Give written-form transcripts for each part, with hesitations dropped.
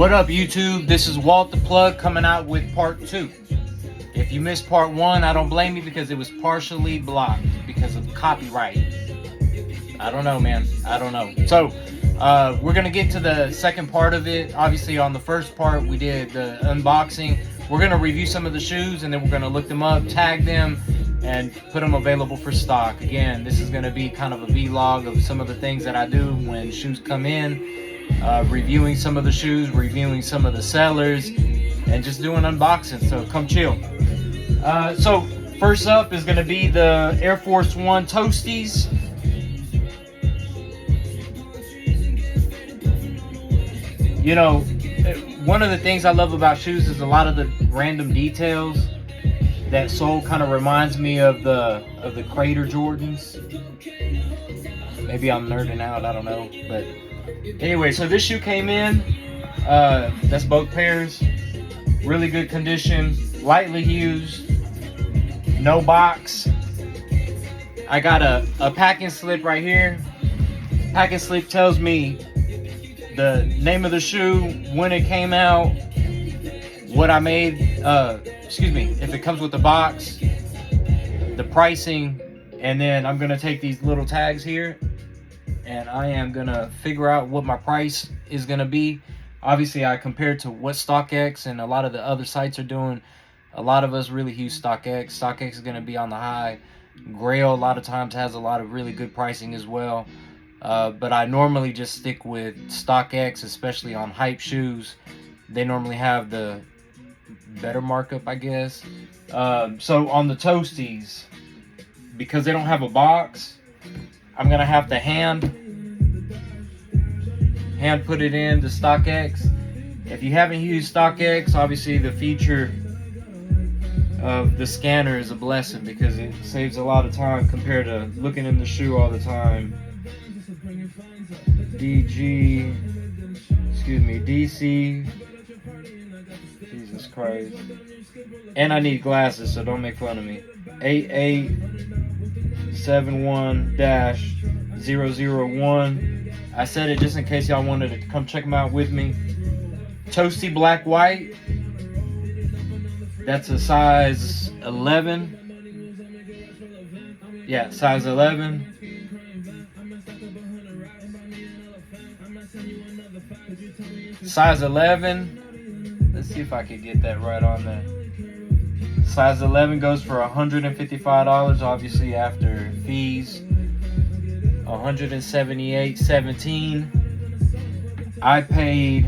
What up, YouTube? This is Walt the Plug coming out with part 2. If you missed part 1, I don't blame you because it was partially blocked because of copyright. I don't know, man. I don't know. So, we're going to get to the second part of it. Obviously, on the first part, we did the unboxing. We're going to review some of the shoes, and then we're going to look them up, tag them, and put them available for stock. Again, this is going to be kind of a vlog of some of the things that I do when shoes come in. Reviewing some of the shoes, reviewing some of the sellers, and just doing unboxing. So come chill. So first up is going to be the Air Force One Toasties. You know, one of the things I love about shoes is a lot of the random details. That sole kind of reminds me of the Crater Jordans. Maybe I'm nerding out, I don't know, but anyway, so this shoe came in. That's both pairs. Really good condition, lightly used, no box. I got a packing slip right here. Packing slip tells me the name of the shoe, when it came out, what I made, excuse me, if it comes with the box, the pricing, and then I'm gonna take these little tags here and I am gonna figure out what my price is gonna be. Obviously, I compared to what StockX and a lot of the other sites are doing. A lot of us really use StockX. StockX is gonna be on the high. Grail a lot of times has a lot of really good pricing as well. But I normally just stick with StockX, especially on hype shoes. They normally have the better markup, I guess. So on the Toasties, because they don't have a box, I'm gonna have to hand put it in to StockX. If you haven't used StockX, obviously the feature of the scanner is a blessing because it saves a lot of time compared to looking in the shoe all the time. DC. Jesus Christ. And I need glasses, so don't make fun of me. 8871-001. I said it just in case y'all wanted to come check them out with me. Toasty black white. That's a size 11. Yeah, size 11. Size 11. Let's see if I can get that right on there. Size 11 goes for $155, obviously after fees. $178.17. I paid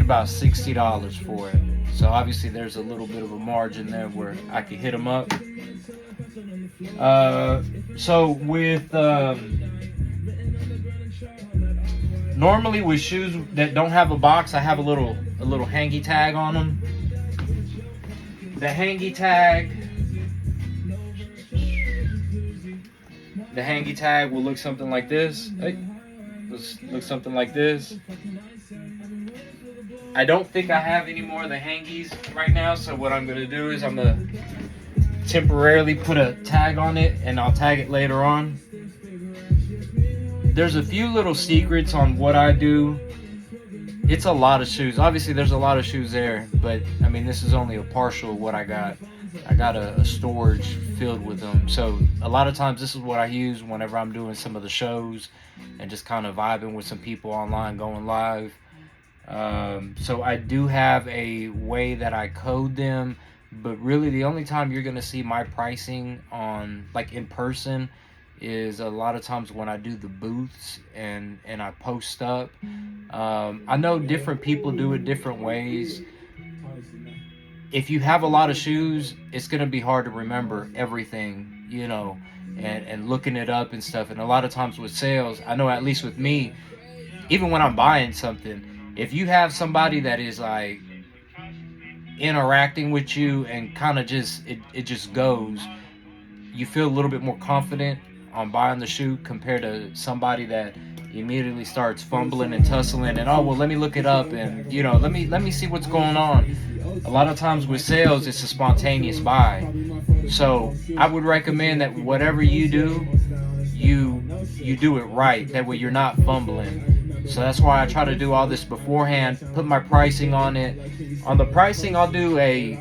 about $60 for it. So obviously there's a little bit of a margin there where I could hit them up. So with normally with shoes that don't have a box, I have a little hangy tag on them. The hangy tag will look something like this. Hey, look something like this. I don't think I have any more of the hangies right now, so what I'm gonna do is I'm gonna temporarily put a tag on it and I'll tag it later on. There's a few little secrets on what I do. It's a lot of shoes. Obviously there's a lot of shoes there, but I mean this is only a partial of what I got. I got a storage filled with them. So a lot of times this is what I use whenever I'm doing some of the shows and just kind of vibing with some people online, going live. So I do have a way that I code them, but really the only time you're going to see my pricing on like in person is a lot of times when I do the booths and I post up. I know different people do it different ways. If you have a lot of shoes, it's going to be hard to remember everything, you know, and looking it up and stuff. And a lot of times with sales, I know at least with me, even when I'm buying something, if you have somebody that is like interacting with you and kind of just, it just goes, you feel a little bit more confident on buying the shoe compared to somebody that immediately starts fumbling and tussling and, oh, well, let me look it up and, you know, let me see what's going on. A lot of times with sales, it's a spontaneous buy. So I would recommend that whatever you do, you do it right. That way you're not fumbling. So that's why I try to do all this beforehand, put my pricing on it. On the pricing, I'll do a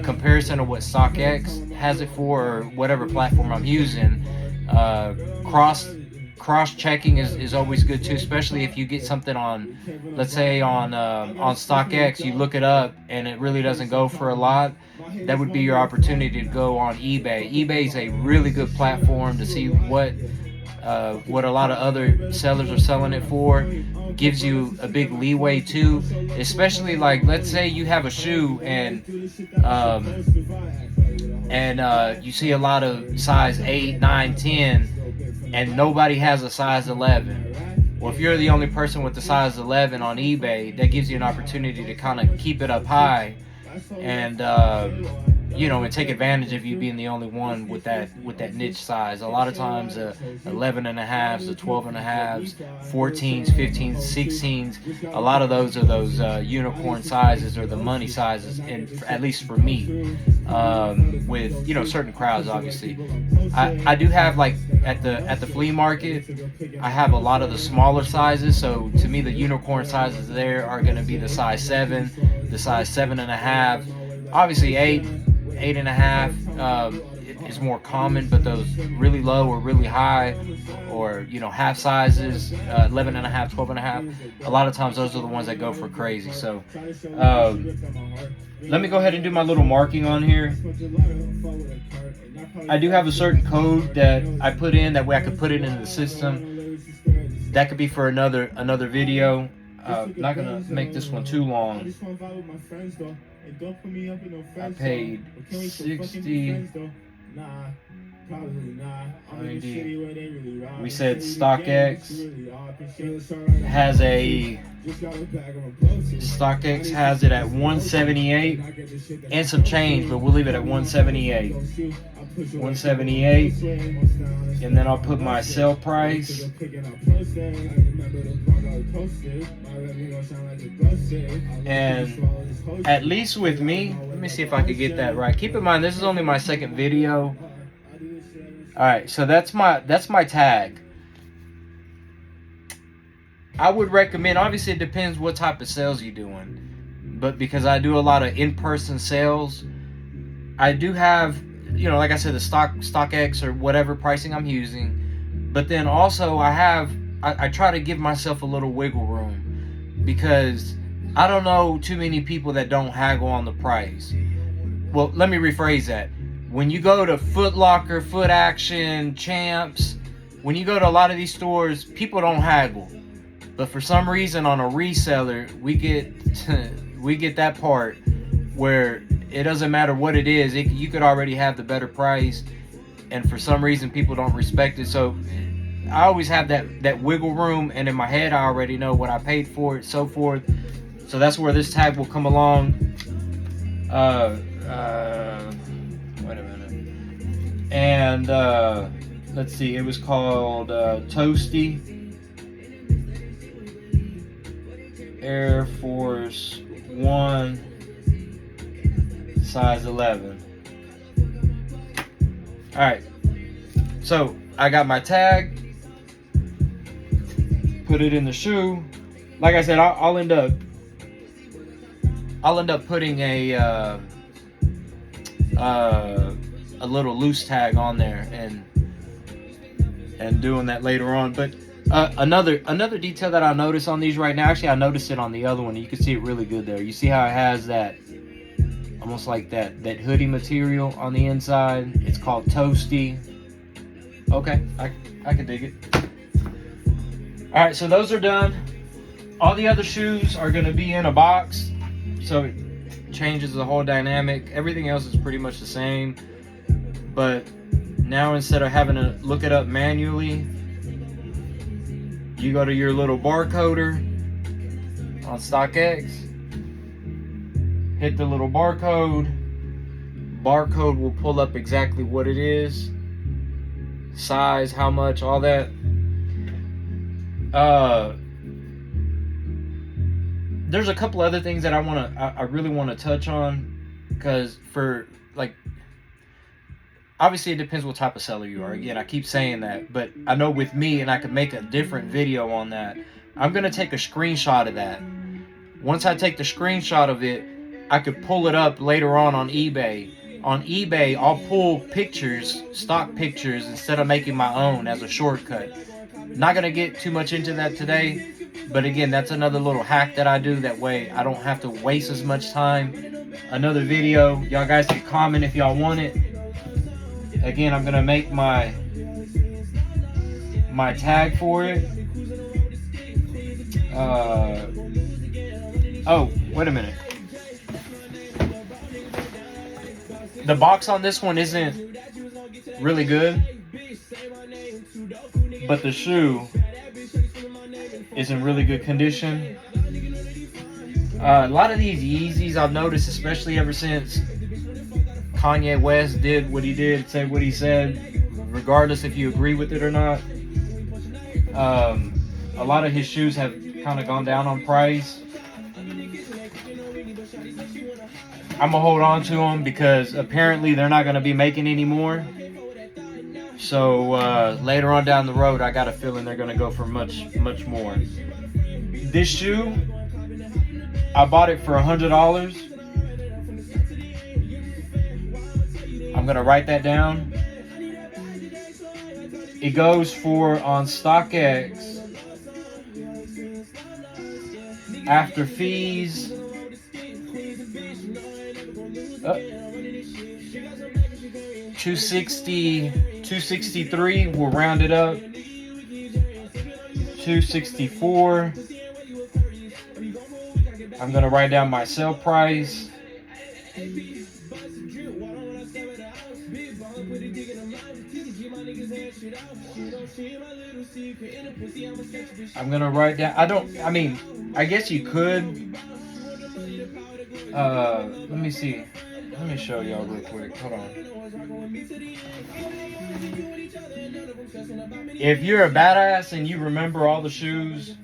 comparison of what StockX has it for, or whatever platform I'm using. Cross checking is always good too, especially if you get something on, let's say on StockX, you look it up and it really doesn't go for a lot. That would be your opportunity to go on eBay. eBay is a really good platform to see what a lot of other sellers are selling it for. Gives you a big leeway too, especially like, let's say you have a shoe and you see a lot of size 8, 9, 10, and nobody has a size 11. Well, if you're the only person with the size 11 on eBay, that gives you an opportunity to kind of keep it up high and and take advantage of you being the only one with that niche size. A lot of times 11 and a halves, the 12 and a halves, 14s, 15s, 16s, a lot of those are those unicorn sizes or the money sizes, and at least for me, with certain crowds. Obviously I do have, like, at the flea market, I have a lot of the smaller sizes. So to me, the unicorn sizes there are going to be the size 7, the size 7 and a half, obviously 8 and a half is more common, but those really low or really high, or half sizes, 11 and a half, 12 and a half, a lot of times those are the ones that go for crazy. So let me go ahead and do my little marking on here. I do have a certain code that I put in, that way I could put it into the system. That could be for another video. Not gonna make this one too long. I paid 60, 90. We said StockX has it at 178 and some change, but we'll leave it at 178. 178, and then I'll put my sell price. And at least with me, let me see if I could get that right. Keep in mind, this is only my second video. Alright, so that's my tag. I would recommend, obviously it depends what type of sales you're doing, but because I do a lot of in-person sales, I do have, like I said, the StockX or whatever pricing I'm using, but then also I try to give myself a little wiggle room, because I don't know too many people that don't haggle on the price. Well, let me rephrase that. When you go to Foot Locker, Foot Action, Champs, when you go to a lot of these stores, people don't haggle. But for some reason on a reseller, we get that part where it doesn't matter what it is. You could already have the better price, and for some reason people don't respect it. So I always have that wiggle room, and in my head I already know what I paid for it, so forth. So that's where this tag will come along. Wait a minute. And let's see, it was called Toasty Air Force One, size 11. Alright, so I got my tag, put it in the shoe. Like I said, I'll end up putting a little loose tag on there and doing that later on. But another detail that I notice on these right now, actually I noticed it on the other one, you can see it really good there. You see how it has that almost like that hoodie material on the inside. It's called Toasty. Okay, I can dig it. Alright, so those are done. All the other shoes are going to be in a box, so it changes the whole dynamic. Everything else is pretty much the same, but now instead of having to look it up manually, you go to your little barcoder on StockX, hit the little barcode will pull up exactly what it is, size, how much, all that. There's a couple other things that I really want to touch on, because for like, obviously it depends what type of seller you are. Again, I keep saying that, but I know with me, and I could make a different video on that, I'm going to take a screenshot of that. Once I take the screenshot of it, I could pull it up later on eBay. On eBay, I'll pull pictures, stock pictures, instead of making my own as a shortcut. Not going to get too much into that today, but again, that's another little hack that I do. That way I don't have to waste as much time. Another video, y'all guys can comment if y'all want it. Again, I'm going to make my tag for it. Oh, wait a minute. The box on this one isn't really good, but the shoe is in really good condition. A lot of these Yeezys I've noticed, especially ever since Kanye West did what he did, said what he said, regardless if you agree with it or not, a lot of his shoes have kind of gone down on price. I'm gonna hold on to them because apparently they're not gonna be making any more. So later on down the road, I got a feeling they're gonna go for much more. This shoe, I bought it for $100. I'm gonna write that down. It goes for, on StockX, after fees, 263, we'll round it up, 264. I'm gonna write down my sale price. I'm gonna write down, I guess you could, let me see, let me show y'all real quick, hold on. If you're a badass and you remember all the shoes,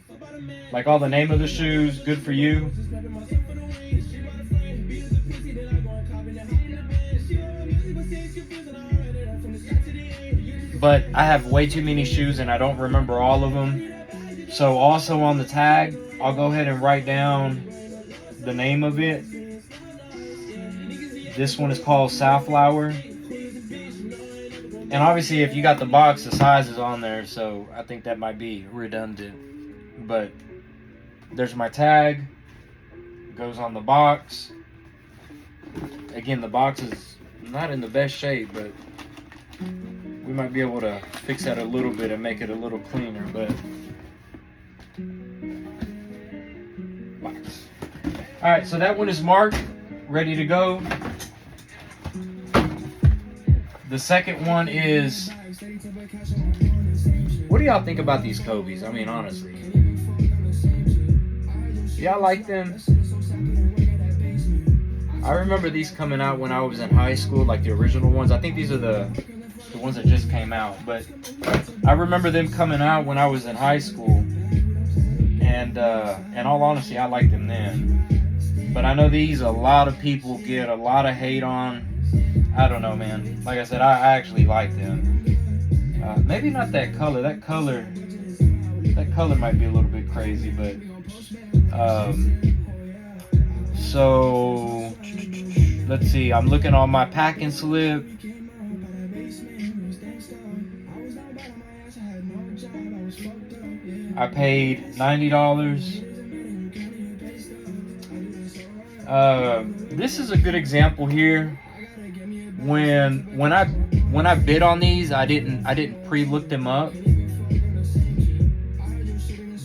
like all the name of the shoes, good for you. But I have way too many shoes and I don't remember all of them. So also on the tag, I'll go ahead and write down the name of it. This one is called Safflower. And obviously if you got the box, the size is on there, so I think that might be redundant. But there's my tag. It goes on the box. Again, the box is not in the best shape, but we might be able to fix that a little bit and make it a little cleaner, but box. All right, so that one is marked, ready to go. The second one is, what do y'all think about these Kobe's? I mean, honestly, y'all like them? I remember these coming out when I was in high school, like the original ones. I think these are the ones that just came out, but I remember them coming out when I was in high school, and in all honesty, I liked them then. But I know these, a lot of people get a lot of hate on. I don't know, man. Like I said, I actually like them. Maybe not that color. That color might be a little bit crazy, but so let's see. I'm looking on my packing slip. I paid $90. This is a good example here. When I bid on these, I didn't pre-look them up.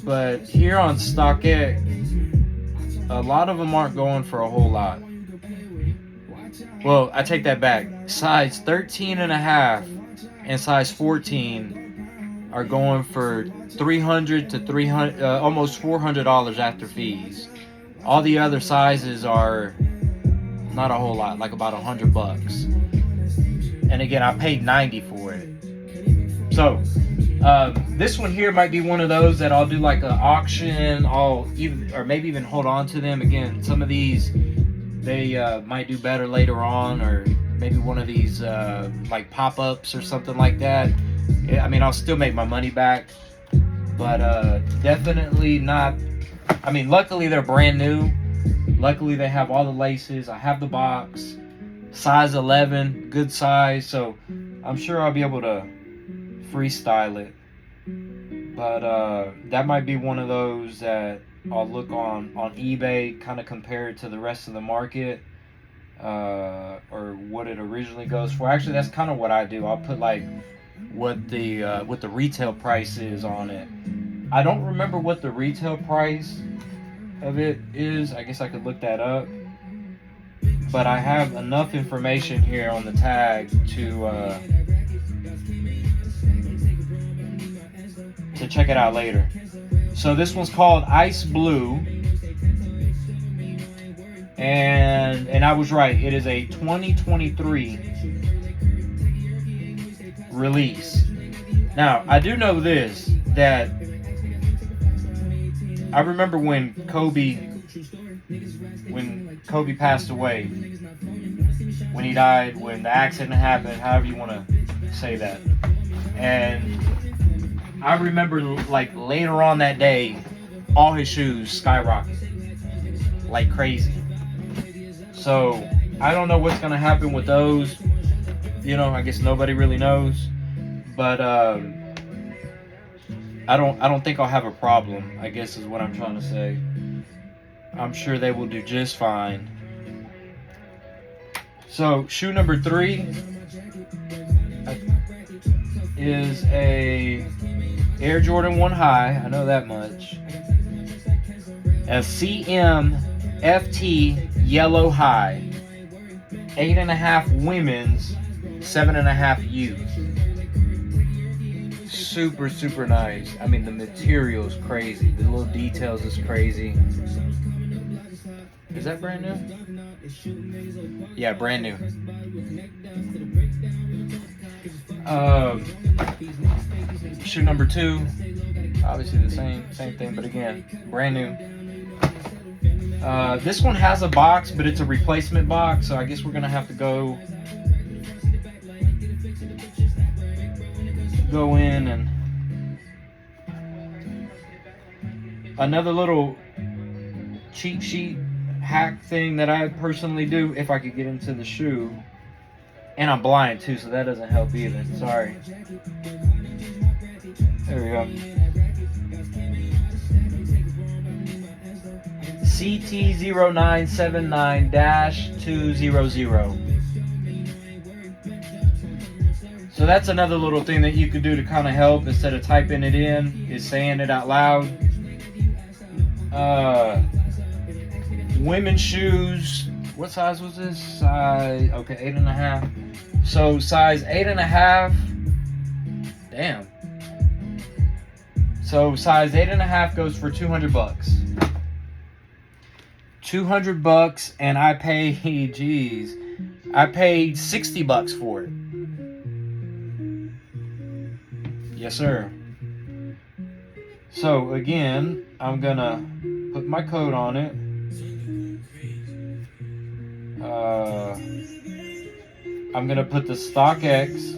But here on StockX, a lot of them aren't going for a whole lot. Well, I take that back. Size 13.5 and size 14 are going for $300 to almost $400 after fees. All the other sizes are not a whole lot, like about $100. And again, I paid $90 for it. So this one here might be one of those that I'll do like an auction. Or maybe even hold on to them. Again, some of these they might do better later on, or maybe one of these like pop-ups or something like that, I mean, I'll still make my money back, but definitely not. I mean, luckily they're brand new. Luckily they have all the laces. I have the box, size 11, good size, so I'm sure I'll be able to freestyle it. But that might be one of those that I'll look on eBay, kind of compare it to the rest of the market, or what it originally goes for. Actually, that's kind of what I do. I'll put like what the retail price is on it. I don't remember what the retail price of it is. I guess I could look that up. But I have enough information here on the tag to check it out later. So this one's called Ice Blue, and I was right. It is a 2023 release. Now I do know this, that I remember when Kobe passed away, when he died, when the accident happened, however you want to say that, and I remember like later on that day, all his shoes skyrocketed like crazy. So I don't know what's gonna happen with those. You know, I guess nobody really knows. But I don't think I'll have a problem, I guess is what I'm trying to say. I'm sure they will do just fine. So shoe number 3 is a Air Jordan 1 High, I know that much. A CMFT Yellow High. 8.5 women's, 7.5 youth. Super, super nice. I mean, the material is crazy. The little details is crazy. Is that brand new? Yeah, brand new. Shoe number 2, obviously the same thing, but again, brand new. This one has a box, but it's a replacement box, so I guess we're gonna have to go in and another little cheat sheet hack thing that I personally do if I could get into the shoe. And I'm blind too, so that doesn't help either. Sorry. There we go. CT0979-200. So that's another little thing that you could do to kind of help instead of typing it in, is saying it out loud. Women's shoes. What size was this? Size, okay, 8.5. So size 8.5. Damn. So size 8.5 goes for $200. $200, and I paid, geez, I paid $60 for it. Yes, sir. So again, I'm gonna put my code on it. I'm gonna put the StockX.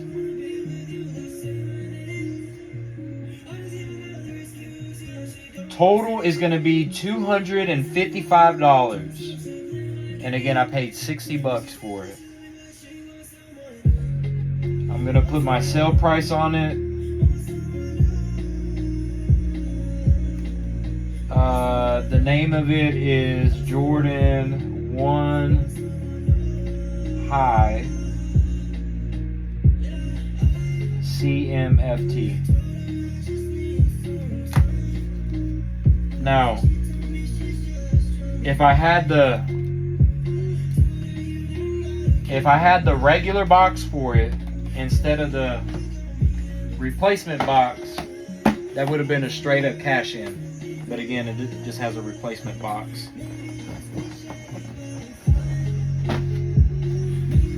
Total is gonna be $255, and again, I paid $60 for it. I'm gonna put my sale price on it. The name of it is Jordan 1 High CMFT. Now, if I had the regular box for it instead of the replacement box, that would have been a straight up cash in. But again, it just has a replacement box.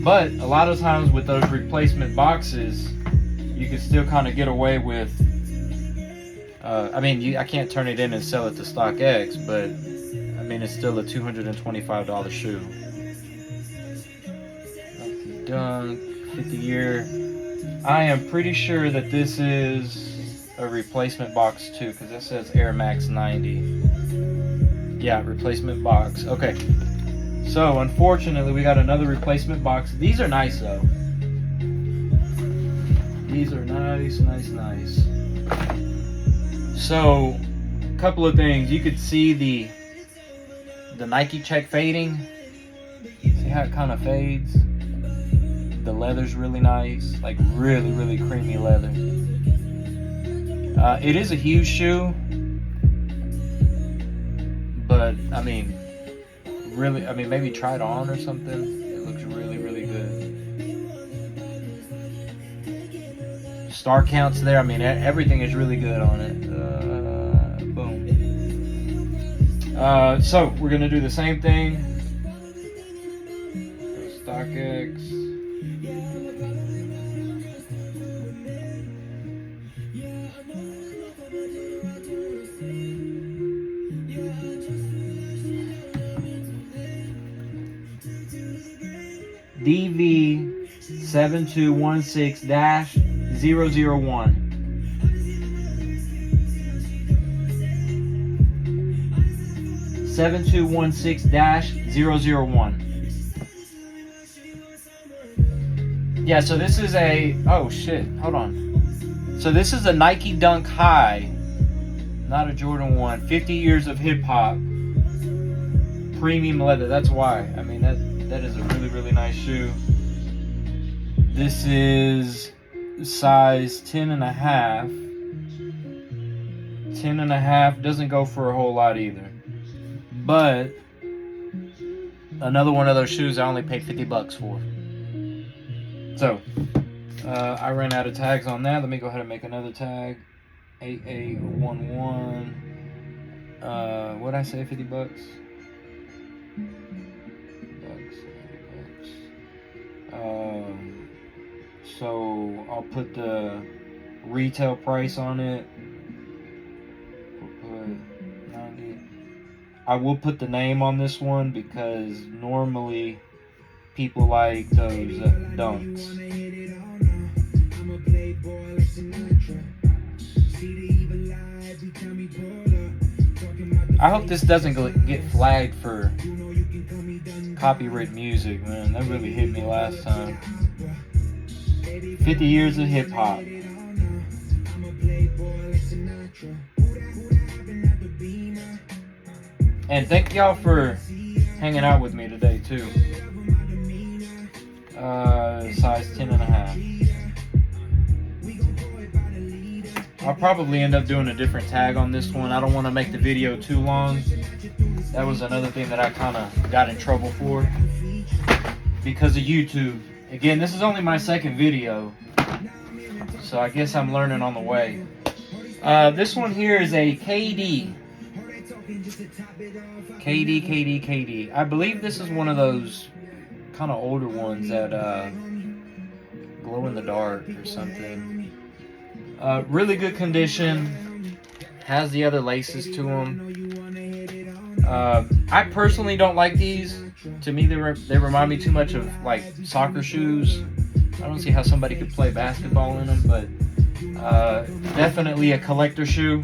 But a lot of times with those replacement boxes, you can still kind of get away with, I mean, I can't turn it in and sell it to StockX, but I mean, it's still a $225 shoe. Dunk, 50-year. I am pretty sure that this is a replacement box too, because it says Air Max 90. Yeah, replacement box. Okay. So, unfortunately, we got another replacement box. These are nice, though. These are nice, nice, nice. So, a couple of things. You could see the Nike check fading. See how it kind of fades? The leather's really nice. Like, really, really creamy leather. It is a huge shoe. But, I mean, really, maybe try it on or something. It looks really, really good. Star counts there. I mean, everything is really good on it. Boom. So we're gonna do the same thing. StockX. DV7216-001. Yeah, so this is a, oh shit, hold on. So this is a Nike Dunk High, not a Jordan 1. 50 years of hip hop, premium leather. That's why. I mean, that is a really, really nice shoe. This is size 10.5. 10.5 doesn't go for a whole lot either. But another one of those shoes I only paid $50 for. So I ran out of tags on that. Let me go ahead and make another tag. 8811. What did I say? $50? So I'll put the retail price on it. We'll put 90. I will put the name on this one because normally people like those dunks. I hope this doesn't get flagged for copyright music, man. That really hit me last time. 50 years of hip hop. And thank y'all for hanging out with me today too. Size 10.5. I'll probably end up doing a different tag on this one. I don't want to make the video too long. That was another thing that I kind of got in trouble for because of YouTube. Again, this is only my second video, so I guess I'm learning on the way. This one here is a KD. KD. I believe this is one of those kind of older ones that glow in the dark or something. Really good condition. Has the other laces to them. I personally don't like these. To me, they remind me too much of like soccer shoes. I don't see how somebody could play basketball in them, but definitely a collector shoe.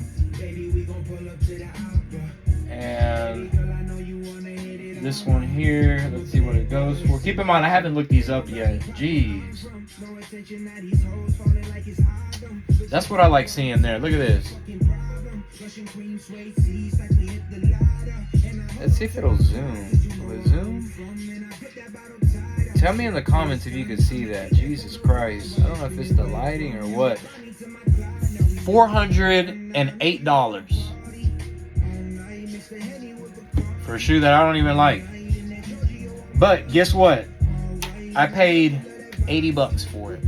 And this one here, let's see what it goes for. Keep in mind, I haven't looked these up yet. Jeez. That's what I like seeing there. Look at this. Let's see if it'll zoom. Will it zoom? Tell me in the comments if you can see that. Jesus Christ. I don't know if it's the lighting or what. $408 for a shoe that I don't even like. But guess what? I paid $80 for it.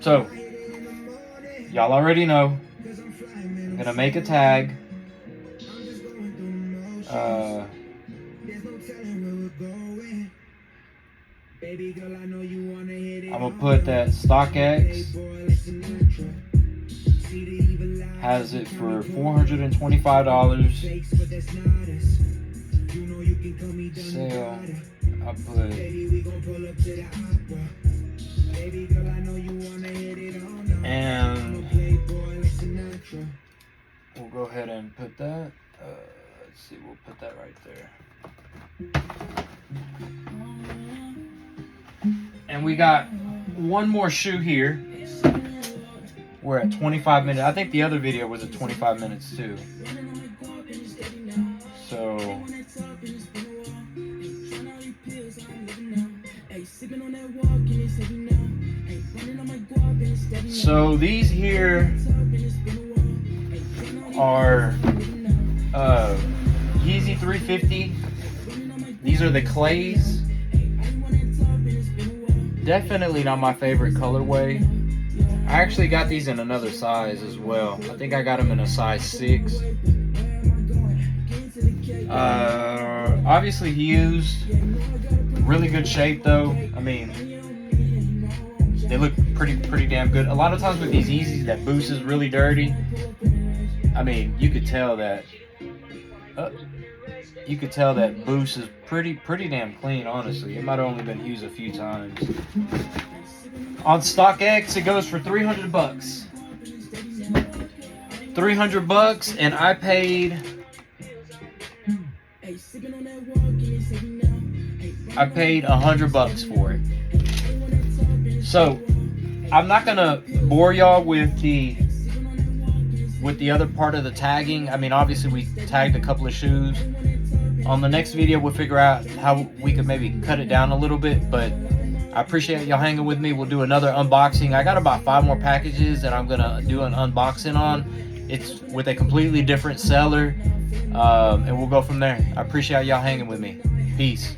So, y'all already know. I'm gonna make a tag. I'm gonna put that StockX has it for $425. Sale. I'll put. And we'll go ahead and put that. Let's see, we'll put that right there. And we got one more shoe here. We're at 25 minutes. I think the other video was at 25 minutes too. So these here are Yeezy 350. These are the clays. Definitely not my favorite colorway. I actually got these in another size as well. I think I got them in a size 6. Obviously used. Really good shape though. I mean, they look pretty damn good. A lot of times with these Yeezys, that boost is really dirty. I mean, you could tell that. You could tell that boost is pretty damn clean. Honestly, it might have only been used a few times. On StockX, it goes for $300. $300, and I paid. I paid $100 for it. So I'm not gonna bore y'all with the other part of the tagging. I mean, obviously we tagged a couple of shoes. On the next video, we'll figure out how we could maybe cut it down a little bit, but I appreciate y'all hanging with me. We'll do another unboxing. I got about 5 more packages that I'm gonna do an unboxing on. It's with a completely different seller, and we'll go from there. I appreciate y'all hanging with me. Peace.